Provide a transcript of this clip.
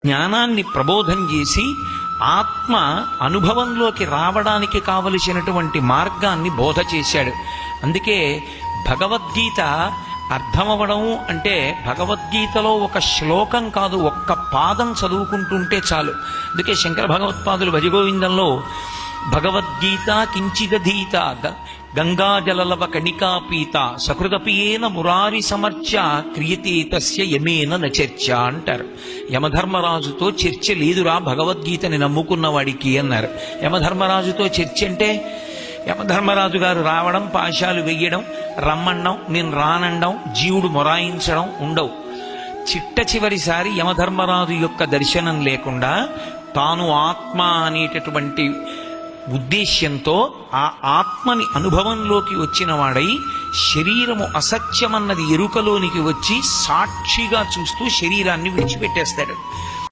జ్ఞానాన్ని ప్రబోధం చేసి ఆత్మ అనుభవంలోకి రావడానికి కావలసినటువంటి మార్గాన్ని బోధ చేశాడు. అందుకే భగవద్గీత అర్థమవడం అంటే భగవద్గీతలో ఒక శ్లోకం కాదు, ఒక్క పాదం చదువుకుంటుంటే చాలు. అందుకే శంకర భగవత్పాదులు భజగోవిందంలో భగవద్గీత కించిదధీత గంగాజలలవ కణికాపీత సకృదపియేన మురారి సమర్చ క్రియతే తస్య యమేన నచర్చ అంటారు. యమధర్మరాజుతో చర్చ లేదురా భగవద్గీతని నమ్ముకున్న వాడికి అన్నారు. యమధర్మరాజుతో చర్చ అంటే యమధర్మరాజు గారు రావడం, పాశాలు వెయ్యడం, రమ్మనడం, నేను రానండం, జీవుడు మొరాయించడం ఉండవు. చిట్ట చివరిసారి యమధర్మరాజు యొక్క దర్శనం లేకుండా తాను ఆత్మ అనేటటువంటి ఉద్దేశ్యంతో ఆ ఆత్మని అనుభవంలోకి వచ్చిన వాడై శరీరము అసత్యమన్నది ఎరుకలోనికి వచ్చి సాక్షిగా చూస్తూ శరీరాన్ని విడిచిపెట్టేస్తాడు.